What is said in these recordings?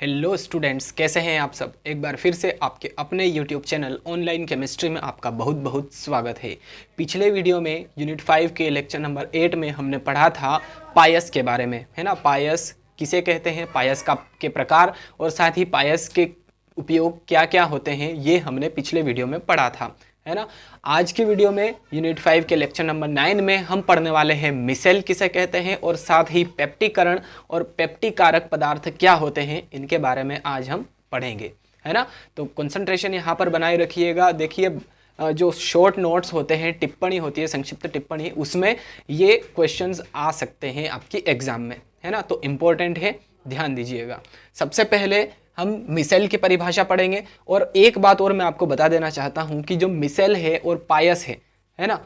Hello students, कैसे हैं आप सब। एक बार फिर से आपके अपने यूट्यूब चैनल ऑनलाइन केमिस्ट्री में आपका बहुत बहुत स्वागत है। पिछले वीडियो में यूनिट 5 के लेक्चर नंबर 8 में हमने पढ़ा था पायस के बारे में, है ना। पायस किसे कहते हैं, पायस के प्रकार और साथ ही पायस के उपयोग क्या क्या होते हैं, ये हमने पिछले वीडियो में पढ़ा था, है ना। आज की वीडियो में यूनिट 5 के लेक्चर नंबर 9 में हम पढ़ने वाले हैं मिसेल किसे कहते हैं और साथ ही पेप्टिकरण और पेप्टिकारक पदार्थ क्या होते हैं, इनके बारे में आज हम पढ़ेंगे, है ना। तो कंसंट्रेशन यहाँ पर बनाए रखिएगा। देखिए, जो शॉर्ट नोट्स होते हैं, टिप्पणी होती है, संक्षिप्त टिप्पणी, उसमें ये क्वेश्चंस आ सकते हैं आपकी एग्जाम में, है ना। तो इम्पोर्टेंट है, ध्यान दीजिएगा। सबसे पहले हम मिसेल की परिभाषा पढ़ेंगे और एक बात और मैं आपको बता देना चाहता हूं कि जो मिसेल है और पायस है ना,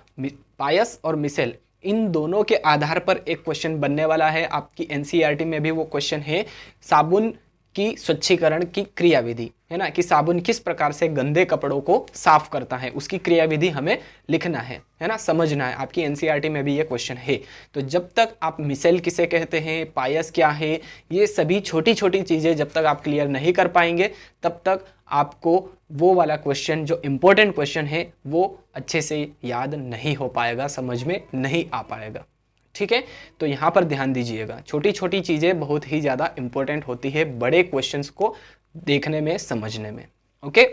पायस और मिसेल, इन दोनों के आधार पर एक क्वेश्चन बनने वाला है। आपकी एनसीईआरटी में भी वो क्वेश्चन है, साबुन की स्वच्छीकरण की क्रियाविधि, है ना, कि साबुन किस प्रकार से गंदे कपड़ों को साफ करता है, उसकी क्रियाविधि हमें लिखना है ना, समझना है। आपकी एनसीईआरटी में भी ये क्वेश्चन है। तो जब तक आप मिसेल किसे कहते हैं, पायस क्या है, ये सभी छोटी छोटी चीज़ें जब तक आप क्लियर नहीं कर पाएंगे, तब तक आपको वो वाला क्वेश्चन, जो इम्पोर्टेंट क्वेश्चन है, वो अच्छे से याद नहीं हो पाएगा, समझ में नहीं आ पाएगा। ठीक है, तो यहाँ पर ध्यान दीजिएगा। छोटी छोटी चीज़ें बहुत ही ज़्यादा इंपॉर्टेंट होती है बड़े क्वेश्चंस को देखने में, समझने में। ओके,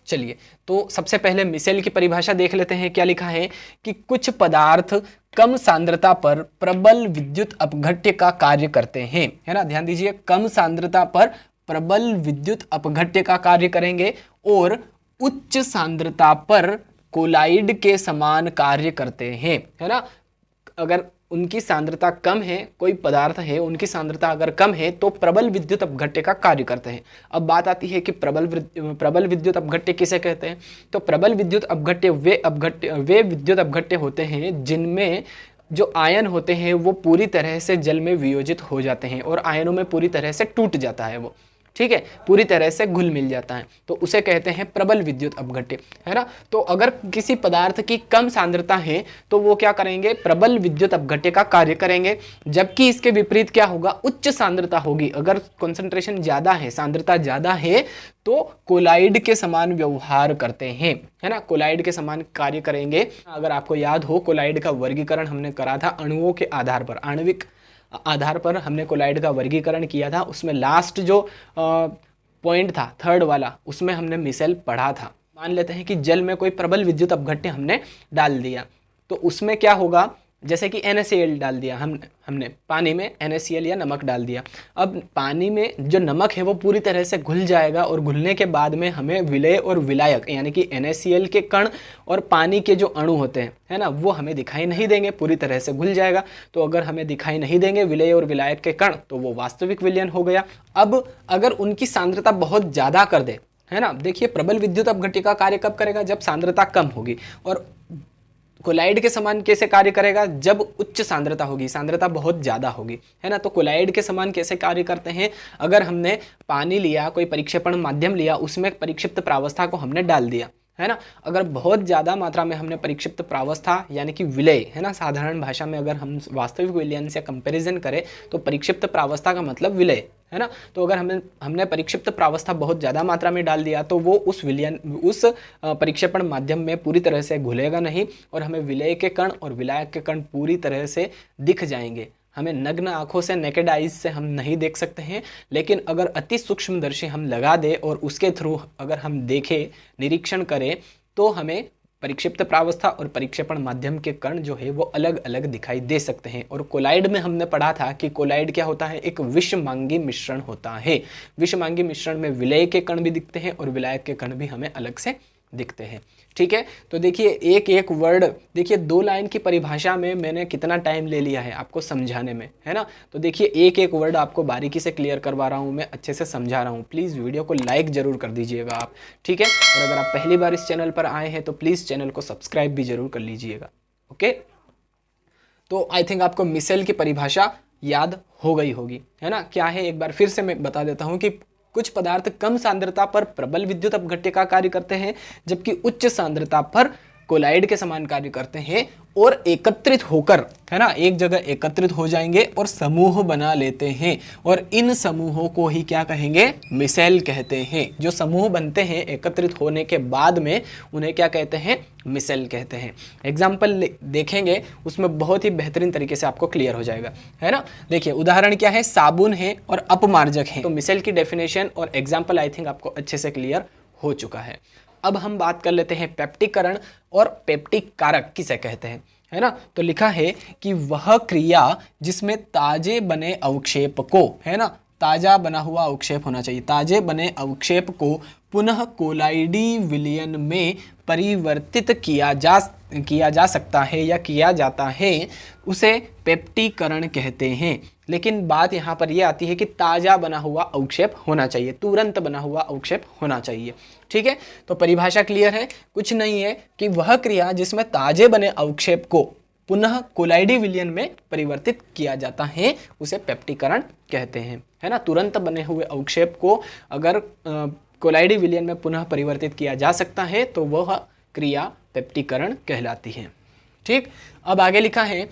चलिए, तो सबसे पहले मिसेल की परिभाषा देख लेते हैं। क्या लिखा है कि कुछ पदार्थ कम सांद्रता पर प्रबल विद्युत अपघट्य का कार्य करते हैं, है ना। ध्यान दीजिए, कम सांद्रता पर प्रबल विद्युत अपघट्य का कार्य करेंगे और उच्च सांद्रता पर कोलाइड के समान कार्य करते हैं, है ना। अगर उनकी सांद्रता कम है, कोई पदार्थ है, उनकी सांद्रता अगर कम है तो प्रबल विद्युत अपघट्य का कार्य करते हैं। अब बात आती है कि प्रबल विद्युत अपघट्य किसे कहते हैं। तो प्रबल विद्युत अपघट्य वे विद्युत अपघट्य होते हैं जिनमें जो आयन होते हैं वो पूरी तरह से जल में वियोजित हो जाते हैं और आयनों में पूरी तरह से टूट जाता है वो, ठीक है, पूरी तरह से घुल मिल जाता है, तो उसे कहते हैं प्रबल विद्युत अपघट्य, है ना। तो अगर किसी पदार्थ की कम सांद्रता है तो वो क्या करेंगे, प्रबल विद्युत अपघट्य का कार्य करेंगे। जबकि इसके विपरीत क्या होगा, उच्च सांद्रता होगी। अगर कंसंट्रेशन ज्यादा है, सांद्रता ज्यादा है, तो कोलाइड के समान व्यवहार करते हैं, है ना, कोलाइड के समान कार्य करेंगे। अगर आपको याद हो, कोलाइड का वर्गीकरण हमने करा था अणुओं के आधार पर, आणविक आधार पर हमने कोलाइड का वर्गीकरण किया था। उसमें लास्ट जो पॉइंट था, थर्ड वाला, उसमें हमने मिसेल पढ़ा था। मान लेते हैं कि जल में कोई प्रबल विद्युत अपघट्य हमने डाल दिया, तो उसमें क्या होगा, जैसे कि NaCl डाल दिया हमने पानी में, NaCl या नमक डाल दिया। अब पानी में जो नमक है वो पूरी तरह से घुल जाएगा और घुलने के बाद में हमें विलेय और विलायक, यानी कि NaCl के कण और पानी के जो अणु होते हैं, है ना, वो हमें दिखाई नहीं देंगे, पूरी तरह से घुल जाएगा। तो अगर हमें दिखाई नहीं देंगे विलेय और विलायक के कण, तो वो वास्तविक विलयन हो गया। अब अगर उनकी सांद्रता बहुत ज़्यादा कर दे, है ना, देखिए प्रबल विद्युत अपघट्य का कार्य कब करेगा, जब सांद्रता कम होगी। और कोलाइड के समान कैसे कार्य करेगा, जब उच्च सांद्रता होगी, सांद्रता बहुत ज़्यादा होगी, है ना। तो कोलाइड के समान कैसे कार्य करते हैं, अगर हमने पानी लिया, कोई परिक्षेपण माध्यम लिया, उसमें परिक्षिप्त प्रावस्था को हमने डाल दिया, है ना। अगर बहुत ज़्यादा मात्रा में हमने परिक्षिप्त प्रावस्था यानी कि विलय, है ना, साधारण भाषा में अगर हम वास्तविक विलयन से कंपैरिजन करें तो परिक्षिप्त प्रावस्था का मतलब विलय, है ना। तो अगर हमने परिक्षिप्त प्रावस्था बहुत ज़्यादा मात्रा में डाल दिया तो वो उस परिक्षेपण माध्यम में पूरी तरह से घुलेगा नहीं और हमें विलय के कण और विलायक के कण पूरी तरह से दिख जाएंगे। हमें नग्न आंखों से, नेकेड आइज से हम नहीं देख सकते हैं, लेकिन अगर अति सूक्ष्मदर्शी हम लगा दें और उसके थ्रू अगर हम देखें, निरीक्षण करें, तो हमें परिक्षिप्त प्रावस्था और परिक्षेपण माध्यम के कण जो है वो अलग अलग दिखाई दे सकते हैं। और कोलाइड में हमने पढ़ा था कि कोलाइड क्या होता है, एक विषमांगी मिश्रण होता है। विषमांगी मिश्रण में विलय के कण भी दिखते हैं और विलायक के कण भी हमें अलग से दिखते हैं, ठीक है। तो देखिए, एक एक वर्ड, देखिए 2 लाइन की परिभाषा में मैंने कितना टाइम ले लिया है आपको समझाने में, है ना। तो देखिए, एक एक वर्ड आपको बारीकी से क्लियर करवा रहा हूँ मैं, अच्छे से समझा रहा हूँ। प्लीज़ वीडियो को लाइक जरूर कर दीजिएगा आप, ठीक है। और अगर आप पहली बार इस चैनल पर आए हैं तो प्लीज़ चैनल को सब्सक्राइब भी जरूर कर लीजिएगा, ओके। तो आई थिंक आपको मिसेल की परिभाषा याद हो गई होगी, है ना। क्या है, एक बार फिर से मैं बता देता हूँ कि कुछ पदार्थ कम सांद्रता पर प्रबल विद्युत अपघट्य का कार्य करते हैं, जबकि उच्च सांद्रता पर कोलाइड के समान कार्य करते हैं और एकत्रित होकर, है ना, एक जगह एकत्रित हो जाएंगे और समूह बना लेते हैं, और इन समूहों को ही क्या कहेंगे, मिसेल कहते हैं। जो समूह बनते हैं एकत्रित होने के बाद में उन्हें क्या कहते हैं, मिसेल कहते हैं। एग्जाम्पल देखेंगे उसमें बहुत ही बेहतरीन तरीके से आपको क्लियर हो जाएगा, है ना। देखिए उदाहरण क्या है, साबुन है और अपमार्जक है। तो मिसेल की डेफिनेशन और एग्जाम्पल आई थिंक आपको अच्छे से क्लियर हो चुका है। अब हम बात कर लेते हैं पेप्टिकरण और पेप्टिक कारक किसे कहते हैं, है ना। तो लिखा है कि वह क्रिया जिसमें ताजे बने अवक्षेप को, है ना, ताजा बना हुआ अवक्षेप होना चाहिए, ताजे बने अवक्षेप को पुनः कोलाइडी विलयन में परिवर्तित किया जा सकता है या किया जाता है, उसे पेप्टिकरण कहते हैं। लेकिन बात यहाँ पर यह आती है कि ताज़ा बना हुआ अवक्षेप होना चाहिए, तुरंत बना हुआ अवक्षेप होना चाहिए। ठीक है, तो परिभाषा क्लियर है, कुछ नहीं है कि वह क्रिया जिसमें ताजे बने अवक्षेप को पुनः कोलाइडी विलयन में परिवर्तित किया जाता है उसे पेप्टिकरण कहते हैं, है ना। तुरंत बने हुए अवक्षेप को अगर कोलाइडी विलयन में पुनः परिवर्तित किया जा सकता है तो वह क्रिया पेप्टिकरण कहलाती है। ठीक, अब आगे लिखा है,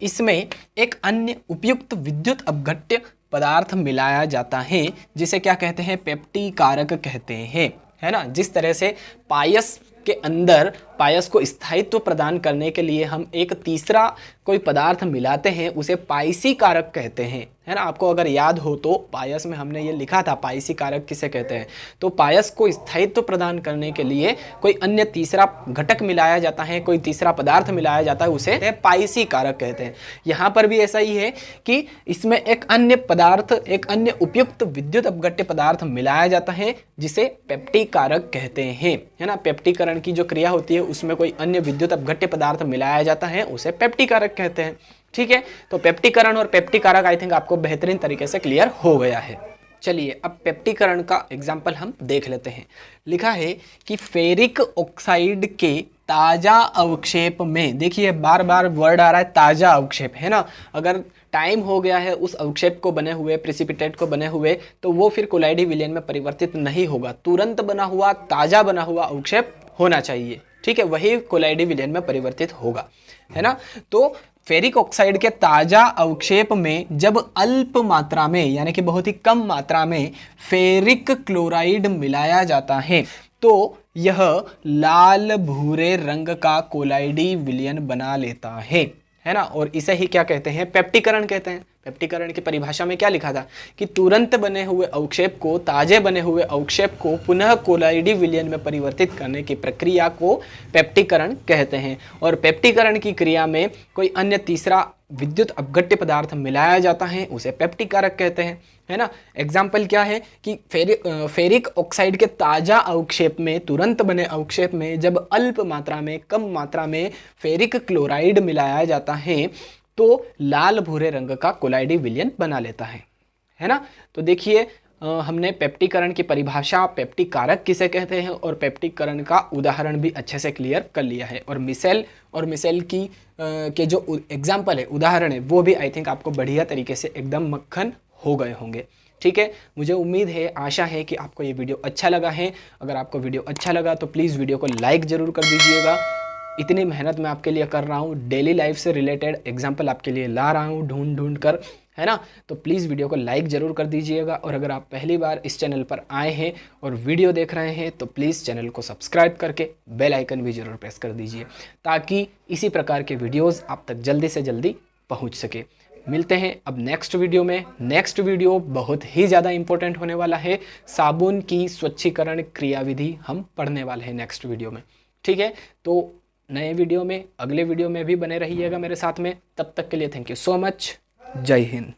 इसमें एक अन्य उपयुक्त विद्युत अपघट्य पदार्थ मिलाया जाता है जिसे क्या कहते हैं, पेप्टिकारक कहते हैं, है ना। जिस तरह से पायस के अंदर पायस को स्थायित्व प्रदान करने के लिए हम एक तीसरा कोई पदार्थ मिलाते हैं उसे पायसी कारक कहते हैं, है ना। आपको अगर याद हो तो पायस में हमने ये लिखा था पायसी कारक किसे कहते हैं। तो पायस को स्थायित्व प्रदान करने के लिए कोई अन्य तीसरा घटक मिलाया जाता है, कोई तीसरा पदार्थ मिलाया जाता है, उसे पायसी कारक कहते हैं। यहाँ पर भी ऐसा ही है कि इसमें एक अन्य पदार्थ, एक अन्य उपयुक्त विद्युत अपघट्य पदार्थ मिलाया जाता है जिसे पेप्टिकारक कहते हैं, है ना। पेप्टिकरण की जो क्रिया होती है उसमें कोई अन्य विद्युत अपघट्य पदार्थ मिलाया जाता है उसे पेप्टिकारक कहते हैं। ठीक है, तो पेप्टिकरण और पेप्टिकारक आई थिंक आपको बेहतरीन तरीके से क्लियर हो गया है। चलिए अब पेप्टिकरण का एग्जाम्पल हम देख लेते हैं। लिखा है कि फेरिक ऑक्साइड के ताजा अवक्षेप में, देखिए बार बार वर्ड आ रहा है ताजा अवक्षेप, है ना। अगर टाइम हो गया है उस अवक्षेप को बने हुए, प्रेसिपिटेट को बने हुए, तो वो फिर कोलाइडी विलयन में परिवर्तित नहीं होगा। तुरंत बना हुआ, ताजा बना हुआ अवक्षेप होना चाहिए, ठीक है, वही कोलाइडी विलयन में परिवर्तित होगा, है ना। तो फेरिक ऑक्साइड के ताजा अवक्षेप में जब अल्प मात्रा में, यानी कि बहुत ही कम मात्रा में फेरिक क्लोराइड मिलाया जाता है तो यह लाल भूरे रंग का कोलाइडी विलयन बना लेता है ना। और इसे ही क्या कहते हैं, पेप्टिकरण कहते हैं। पेप्टिकरण की परिभाषा में क्या लिखा था कि तुरंत बने हुए अवक्षेप को, ताजे बने हुए अवक्षेप को पुनः कोलाइडी विलयन में परिवर्तित करने की प्रक्रिया को पेप्टिकरण कहते हैं। और पेप्टिकरण की क्रिया में कोई अन्य तीसरा विद्युत अपघट्य पदार्थ मिलाया जाता है उसे पेप्टिकारक कहते हैं, है ना। एग्जाम्पल क्या है कि फेरिक ऑक्साइड के ताजा अवक्षेप में, तुरंत बने अवक्षेप में जब अल्प मात्रा में, कम मात्रा में फेरिक क्लोराइड मिलाया जाता है तो लाल भूरे रंग का कोलाइडी विलयन बना लेता है ना। तो देखिए हमने पेप्टिकरण की परिभाषा, पेप्टिकारक किसे कहते हैं और पेप्टिकरण का उदाहरण भी अच्छे से क्लियर कर लिया है। और मिसेल की के जो एग्जाम्पल है, उदाहरण है, वो भी आई थिंक आपको बढ़िया तरीके से एकदम मक्खन हो गए होंगे। ठीक है, मुझे उम्मीद है, आशा है कि आपको ये वीडियो अच्छा लगा है। अगर आपको वीडियो अच्छा लगा तो प्लीज़ वीडियो को लाइक ज़रूर कर दीजिएगा। इतनी मेहनत मैं आपके लिए कर रहा हूँ, डेली लाइफ से रिलेटेड एग्जाम्पल आपके लिए ला रहा हूँ ढूंढ कर, है ना। तो प्लीज़ वीडियो को लाइक ज़रूर कर दीजिएगा। और अगर आप पहली बार इस चैनल पर आए हैं और वीडियो देख रहे हैं तो प्लीज़ चैनल को सब्सक्राइब करके बेल आइकन भी ज़रूर प्रेस कर दीजिए ताकि इसी प्रकार के वीडियोज़ आप तक जल्दी से जल्दी पहुँच सके। मिलते हैं अब नेक्स्ट वीडियो में। नेक्स्ट वीडियो बहुत ही ज़्यादा इंपॉर्टेंट होने वाला है। साबुन की स्वच्छीकरण क्रियाविधि हम पढ़ने वाले हैं नेक्स्ट वीडियो में। ठीक है, तो नए वीडियो में, अगले वीडियो में भी बने रहिएगा मेरे साथ में। तब तक के लिए थैंक यू सो मच। जय हिंद।